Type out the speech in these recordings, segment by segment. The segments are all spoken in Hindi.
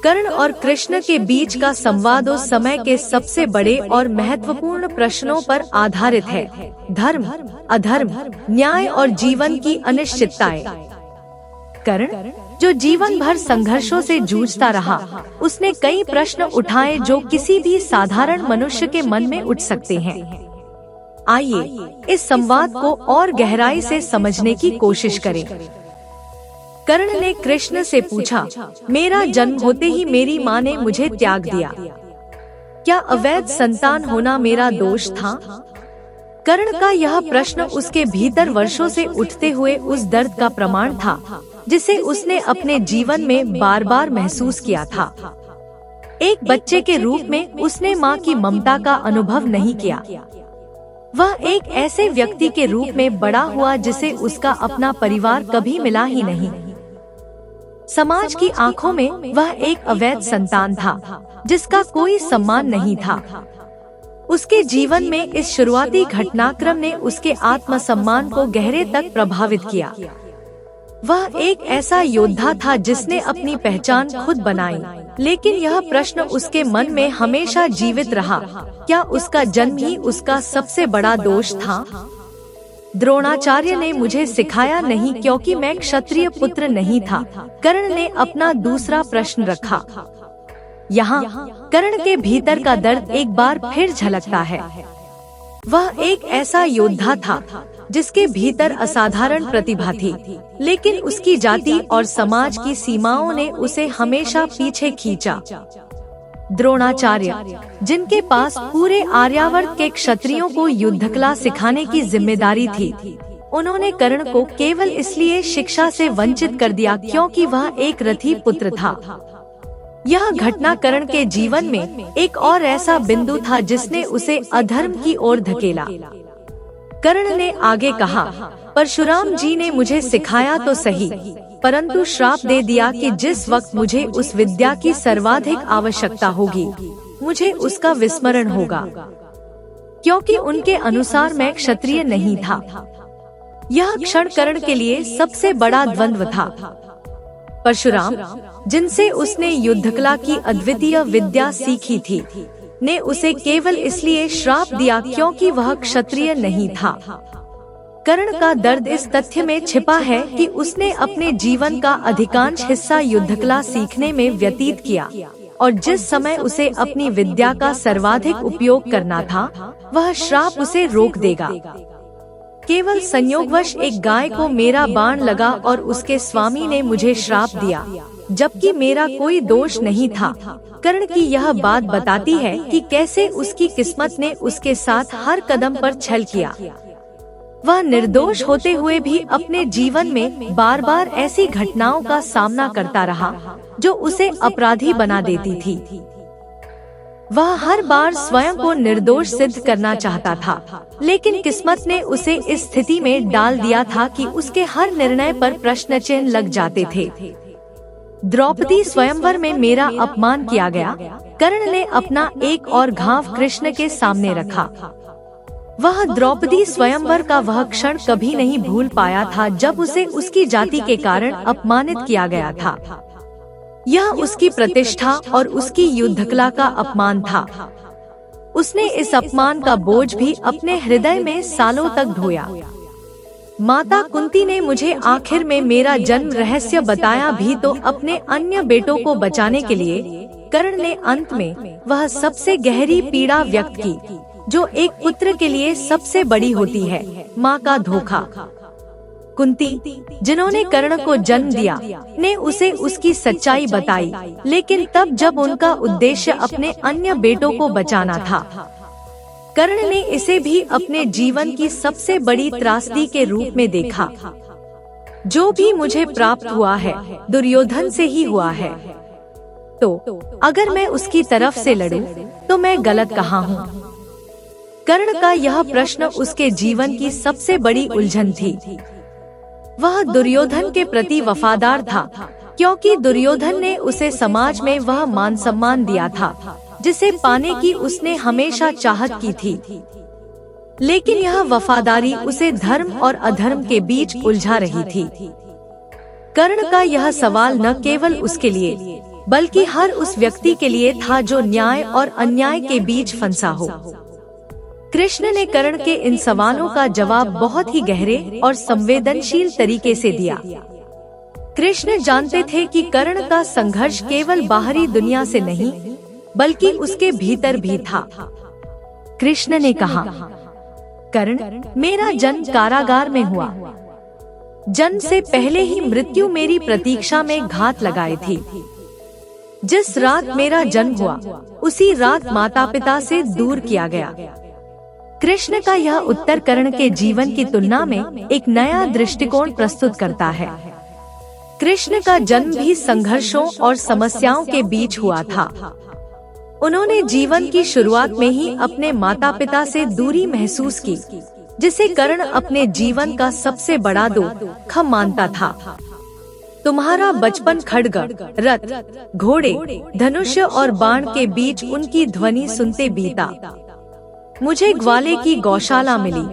कर्ण और कृष्ण के बीच का संवाद उस समय के सबसे बड़े और महत्वपूर्ण प्रश्नों पर आधारित है। धर्म, अधर्म, न्याय और जीवन की अनिश्चितताएं। कर्ण, जो जीवन भर संघर्षों से जूझता रहा, उसने कई प्रश्न उठाए जो किसी भी साधारण मनुष्य के मन में उठ सकते हैं। आइए इस संवाद को और गहराई से समझने की कोशिश करें। कर्ण ने कृष्ण से पूछा, मेरा जन्म होते ही मेरी माँ ने मुझे त्याग दिया, क्या अवैध संतान होना मेरा दोष था? कर्ण का यह प्रश्न उसके भीतर वर्षों से उठते हुए उस दर्द का प्रमाण था जिसे उसने अपने जीवन में बार बार महसूस किया था। एक बच्चे के रूप में उसने माँ की ममता का अनुभव नहीं किया। वह एक ऐसे व्यक्ति के रूप में बड़ा हुआ जिसे उसका अपना परिवार कभी मिला ही नहीं। समाज की आंखों में वह एक अवैध संतान था जिसका कोई सम्मान नहीं था। उसके जीवन में इस शुरुआती घटनाक्रम ने उसके आत्मसम्मान को गहरे तक प्रभावित किया। वह एक ऐसा योद्धा था जिसने अपनी पहचान खुद बनाई, लेकिन यह प्रश्न उसके मन में हमेशा जीवित रहा, क्या उसका जन्म ही उसका सबसे बड़ा दोष था? द्रोणाचार्य ने मुझे सिखाया नहीं क्योंकि मैं क्षत्रिय पुत्र नहीं था, कर्ण ने अपना दूसरा प्रश्न रखा। यहाँ कर्ण के भीतर का दर्द एक बार फिर झलकता है। वह एक ऐसा योद्धा था जिसके भीतर असाधारण प्रतिभा थी, लेकिन उसकी जाति और समाज की सीमाओं ने उसे हमेशा पीछे खींचा। द्रोणाचार्य, जिनके पास पूरे आर्यावर्त के क्षत्रियों को युद्धकला सिखाने की जिम्मेदारी थी, उन्होंने कर्ण को केवल इसलिए शिक्षा से वंचित कर दिया क्योंकि वह एक रथी पुत्र था। यह घटना कर्ण के जीवन में एक और ऐसा बिंदु था जिसने उसे अधर्म की ओर धकेला। कर्ण ने आगे कहा, परशुराम जी ने मुझे सिखाया तो सही, परंतु श्राप दे दिया कि जिस वक्त मुझे उस विद्या की सर्वाधिक आवश्यकता होगी, मुझे उसका विस्मरण होगा, क्योंकि उनके अनुसार मैं क्षत्रिय नहीं था। यह क्षण कर्ण के लिए सबसे बड़ा द्वंद्व था। परशुराम, जिनसे उसने युद्धकला की अद्वितीय विद्या सीखी थी, ने उसे केवल इसलिए श्राप दिया क्योंकि वह क्षत्रिय नहीं था। कर्ण का दर्द इस तथ्य में छिपा है कि उसने अपने जीवन का अधिकांश हिस्सा युद्धकला सीखने में व्यतीत किया, और जिस समय उसे अपनी विद्या का सर्वाधिक उपयोग करना था, वह श्राप उसे रोक देगा। केवल संयोगवश एक गाय को मेरा बाण लगा और उसके स्वामी ने मुझे श्राप दिया, जबकि मेरा कोई दोष नहीं था। कर्ण की यह बात बताती है कि कैसे उसकी किस्मत ने उसके साथ हर कदम पर छल किया। वह निर्दोष होते हुए भी अपने जीवन में बार बार ऐसी घटनाओं का सामना करता रहा जो उसे अपराधी बना देती थी। वह हर बार स्वयं को निर्दोष सिद्ध करना चाहता था, लेकिन किस्मत ने उसे इस स्थिति में डाल दिया था कि उसके हर निर्णय पर प्रश्न चिन्ह लग जाते थे। द्रौपदी स्वयंवर में मेरा अपमान किया गया। कर्ण ने अपना एक और घाव कृष्ण के सामने रखा। वह द्रौपदी स्वयंवर का वह क्षण कभी नहीं भूल पाया था जब उसे उसकी जाति के कारण अपमानित किया गया था। यह उसकी प्रतिष्ठा और उसकी युद्धकला का अपमान था। उसने इस अपमान का बोझ भी अपने हृदय में सालों तक ढोया। माता कुंती ने मुझे आखिर में मेरा जन्म रहस्य बताया भी तो अपने अन्य बेटों को बचाने के लिए। कर्ण ने अंत में वह सबसे गहरी पीड़ा व्यक्त की जो एक पुत्र के लिए सबसे बड़ी होती है, माँ का धोखा। कुंती, जिन्होंने कर्ण को जन्म दिया, ने उसे उसकी सच्चाई बताई, लेकिन तब जब उनका उद्देश्य अपने अन्य बेटों को बचाना था। कर्ण ने इसे भी अपने जीवन की सबसे बड़ी त्रासदी के रूप में देखा। जो भी मुझे प्राप्त हुआ है, दुर्योधन से ही हुआ है, तो अगर मैं उसकी तरफ से लड़ूं, तो मैं गलत कहाँ हूँ? कर्ण का यह प्रश्न उसके जीवन की सबसे बड़ी उलझन थी। वह दुर्योधन के प्रति वफादार था, क्योंकि दुर्योधन ने उसे समाज में वह मान सम्मान दिया था जिसे पाने की उसने हमेशा चाहत की थी। लेकिन यह वफादारी उसे धर्म और अधर्म के बीच उलझा रही थी। कर्ण का यह सवाल न केवल उसके लिए, बल्कि हर उस व्यक्ति के लिए था जो न्याय और अन्याय के बीच फंसा हो। कृष्ण ने कर्ण के इन सवालों का जवाब बहुत ही गहरे और संवेदनशील तरीके से दिया। कृष्ण जानते थे कि कर्ण का संघर्ष केवल बाहरी दुनिया से नहीं, बल्कि उसके भीतर भी था। कृष्ण ने कहा, कर्ण, मेरा जन्म कारागार में हुआ। जन्म से पहले ही मृत्यु मेरी प्रतीक्षा में घात लगाए थी। जिस रात मेरा जन्म हुआ, उसी रात माता पिता से दूर किया गया। कृष्ण का यह उत्तर कर्ण के जीवन की तुलना में एक नया दृष्टिकोण प्रस्तुत करता है। कृष्ण का जन्म भी संघर्षों और समस्याओं के बीच हुआ था। उन्होंने जीवन की शुरुआत में ही अपने माता पिता से दूरी महसूस की, जिसे कर्ण अपने जीवन का सबसे बड़ा दुख मानता था। तुम्हारा बचपन खड्ग, रथ, घोड़े, धनुष्य और बाण के बीच उनकी ध्वनि सुनते बीता। मुझे ग्वाले की गौशाला मिली,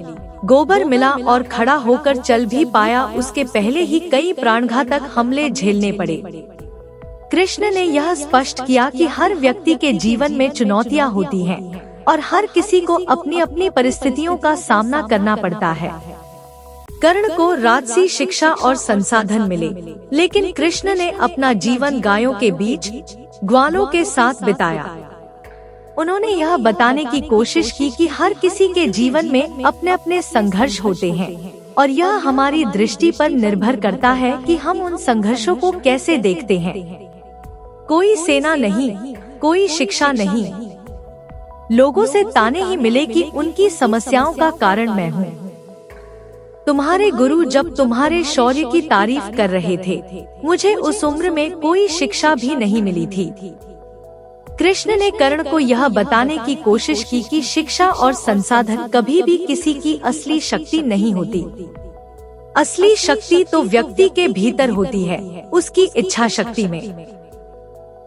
गोबर मिला और खड़ा होकर चल भी पाया, उसके पहले ही कई प्राणघातक हमले झेलने पड़े। कृष्ण ने यह स्पष्ट किया कि हर व्यक्ति के जीवन में चुनौतियां होती हैं और हर किसी को अपनी अपनी परिस्थितियों का सामना करना पड़ता है। कर्ण को राजसी शिक्षा और संसाधन मिले, लेकिन कृष्ण ने अपना जीवन गायों के बीच, ग्वालों के साथ बिताया। उन्होंने यह बताने की कोशिश की कि हर किसी के जीवन में अपने अपने संघर्ष होते हैं और यह हमारी दृष्टि पर निर्भर करता है कि हम उन संघर्षों को कैसे देखते हैं। कोई सेना नहीं, कोई शिक्षा नहीं, लोगों से ताने ही मिले कि उनकी समस्याओं का कारण मैं हूँ। तुम्हारे गुरु जब तुम्हारे शौर्य की तारीफ कर रहे थे, मुझे उस उम्र में कोई शिक्षा भी नहीं मिली थी। कृष्ण ने कर्ण को यह बताने की कोशिश की कि शिक्षा और संसाधन कभी भी किसी की असली शक्ति नहीं होती। असली शक्ति तो व्यक्ति के भीतर होती है, उसकी इच्छा शक्ति में।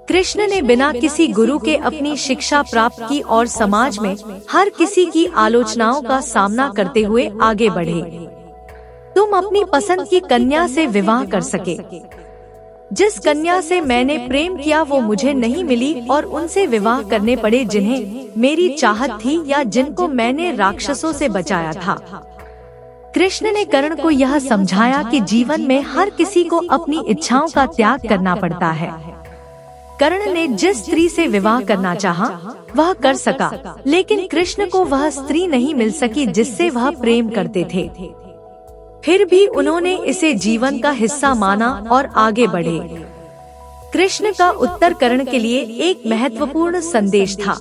कृष्ण ने बिना किसी गुरु के अपनी शिक्षा प्राप्त की और समाज में हर किसी की आलोचनाओं का सामना करते हुए आगे बढ़े। तुम अपनी पसंद की कन्या से विवाह कर सके। जिस कन्या से मैंने प्रेम किया वो मुझे नहीं मिली और उनसे विवाह करने पड़े जिन्हें मेरी चाहत थी या जिनको मैंने राक्षसों से बचाया था। कृष्ण ने कर्ण को यह समझाया कि जीवन में हर किसी को अपनी इच्छाओं का त्याग करना पड़ता है। कर्ण ने जिस स्त्री से विवाह करना चाहा, वह कर सका, लेकिन कृष्ण को वह स्त्री नहीं मिल सकी जिससे वह प्रेम करते थे। फिर भी उन्होंने इसे जीवन का हिस्सा माना और आगे बढ़े। कृष्ण का उत्तर कर्ण के लिए एक महत्वपूर्ण संदेश था।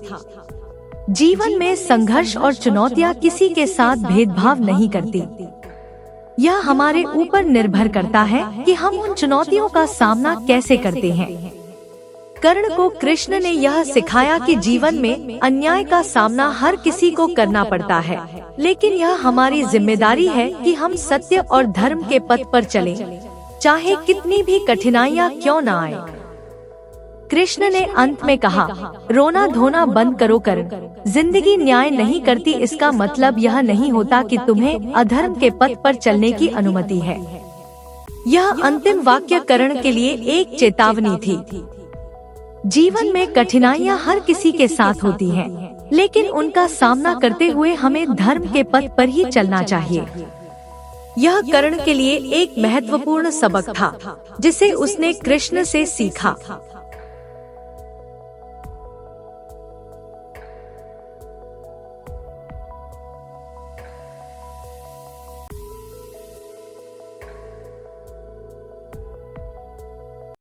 जीवन में संघर्ष और चुनौतियां किसी के साथ भेदभाव नहीं करती। यह हमारे ऊपर निर्भर करता है कि हम उन चुनौतियों का सामना कैसे करते हैं। कर्ण को कृष्ण ने यह सिखाया कि जीवन में अन्याय का सामना हर किसी को करना पड़ता है, लेकिन यह हमारी जिम्मेदारी है कि हम सत्य और धर्म के पथ पर चलें, चाहे कितनी भी कठिनाइयां क्यों न आए। कृष्ण ने अंत में कहा, रोना धोना बंद करो कर्ण, जिंदगी न्याय नहीं करती। इसका मतलब यह नहीं होता कि तुम्हें अधर्म के पथ पर चलने की अनुमति है। यह अंतिम वाक्य कर्ण के लिए एक चेतावनी थी। जीवन में कठिनाइयां हर किसी के साथ होती हैं, लेकिन उनका सामना करते हुए हमें धर्म के पथ पर ही चलना चाहिए। यह कर्ण के लिए एक महत्वपूर्ण सबक था, जिसे उसने कृष्ण से सीखा।